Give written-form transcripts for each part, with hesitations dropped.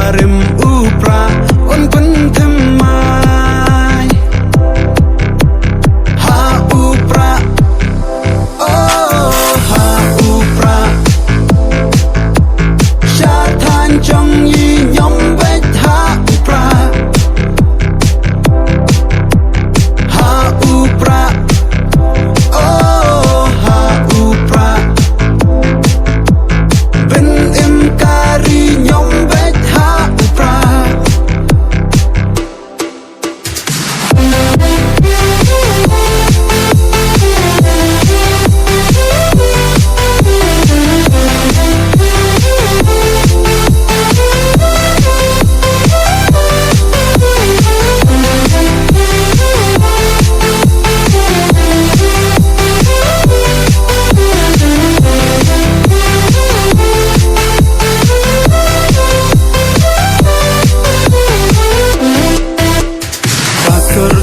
karim upra on pentemai ha upra oh ha upra sha than trong yi nhóm vết ha upra ha upra oh ha upra bên em kari nhóm vết ha upra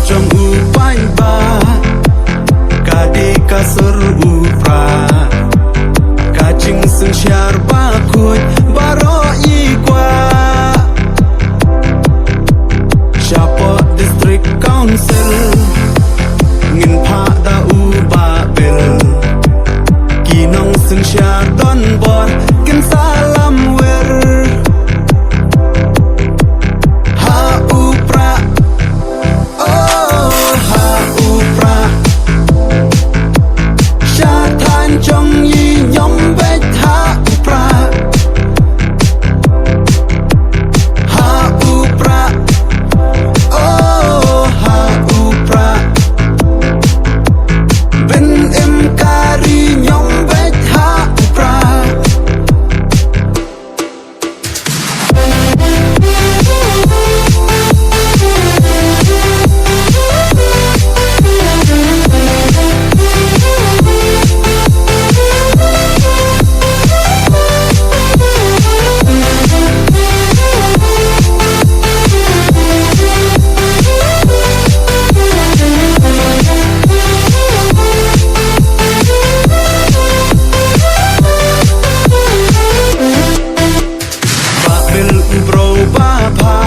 trong upai ba kadi kasur upra kaching sing syar ba khut baro igwa Shapo district council ngin pha da u ba bel kinong sing syar don bor kin salam wer ha upra trong yi nhóm vết ha upra ha upra oh ha upra bên em kari nhóm vết ha upra bro ba